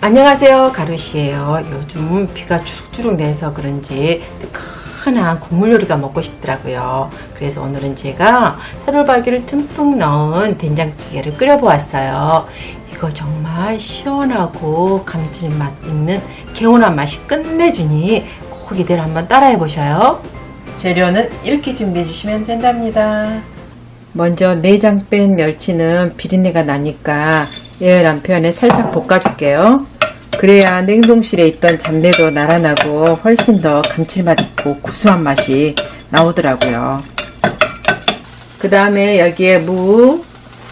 안녕하세요, 가루시에요. 요즘 비가 주룩주룩 내서 그런지 뜨끈한 국물 요리가 먹고 싶더라고요. 그래서 오늘은 제가 차돌박이를 듬뿍 넣은 된장찌개를 끓여보았어요. 이거 정말 시원하고 감칠맛 있는 개운한 맛이 끝내주니 꼭 이대로 한번 따라해 보셔요. 재료는 이렇게 준비해 주시면 된답니다. 먼저 내장 뺀 멸치는 비린내가 나니까 예열한 편에 살짝 볶아줄게요. 그래야 냉동실에 있던 잡내도 날아나고 훨씬 더 감칠맛 있고 구수한 맛이 나오더라고요. 그 다음에 여기에 무,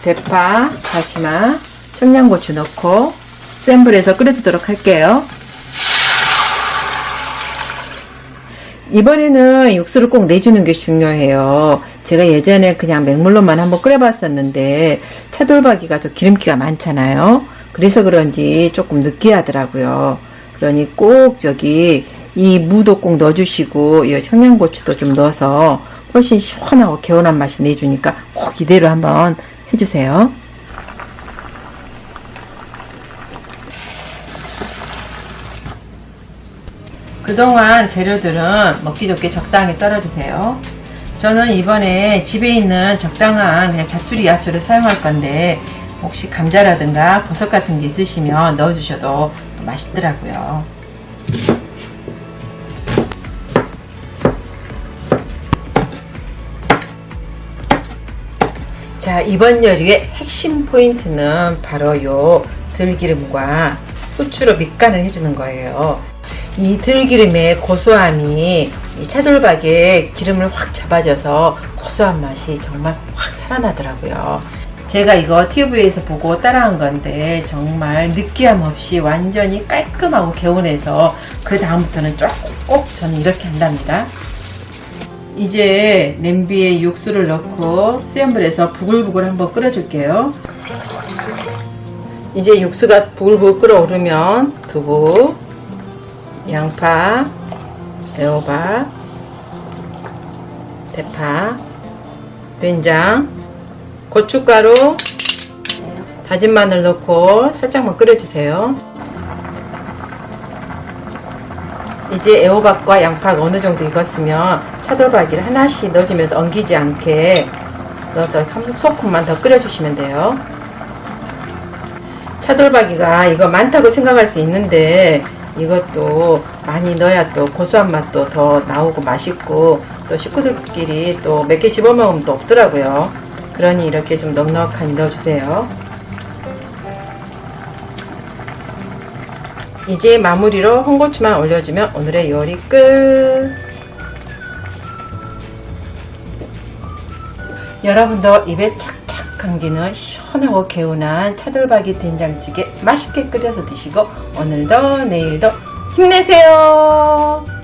대파, 다시마, 청양고추 넣고 센 불에서 끓여주도록 할게요. 이번에는 육수를 꼭 내주는 게 중요해요. 제가 예전에 그냥 맹물로만 한번 끓여봤었는데 차돌박이가 좀 기름기가 많잖아요. 그래서 그런지 조금 느끼하더라고요. 그러니 꼭 이 무도 꼭 넣어주시고 이 청양고추도 좀 넣어서 훨씬 시원하고 개운한 맛이 내주니까 꼭 이대로 한번 해주세요. 그동안 재료들은 먹기 좋게 적당히 썰어주세요. 저는 이번에 집에 있는 적당한 그냥 자투리 야채를 사용할 건데 혹시 감자라든가 버섯 같은 게 있으시면 넣어주셔도 맛있더라고요. 자, 이번 요리의 핵심 포인트는 바로 요 들기름과 후추로 밑간을 해주는 거예요. 이 들기름의 고소함이 이 차돌박이에 기름을 확 잡아줘서 고소한 맛이 정말 확 살아나더라고요. 제가 이거 TV에서 보고 따라한 건데 정말 느끼함 없이 완전히 깔끔하고 개운해서 그 다음부터는 꼭 저는 이렇게 한답니다. 이제 냄비에 육수를 넣고 센 불에서 부글부글 한번 끓여줄게요. 이제 육수가 부글부글 끓어오르면 두부, 양파, 애호박, 대파, 된장, 고춧가루, 다진 마늘 넣고 살짝만 끓여주세요. 이제 애호박과 양파가 어느 정도 익었으면 차돌박이를 하나씩 넣어주면서 엉키지 않게 넣어서 소금만 더 끓여주시면 돼요. 차돌박이가 이거 많다고 생각할 수 있는데 이것도 많이 넣어야 또 고소한 맛도 더 나오고 맛있고 또 식구들끼리 또 몇 개 집어먹으면 또 없더라고요. 그러니 이렇게 좀 넉넉하니 넣어주세요. 이제 마무리로 홍고추만 올려주면 오늘의 요리 끝! 여러분도 입에 착착 감기는 시원하고 개운한 차돌박이 된장찌개 맛있게 끓여서 드시고 오늘도 내일도 힘내세요!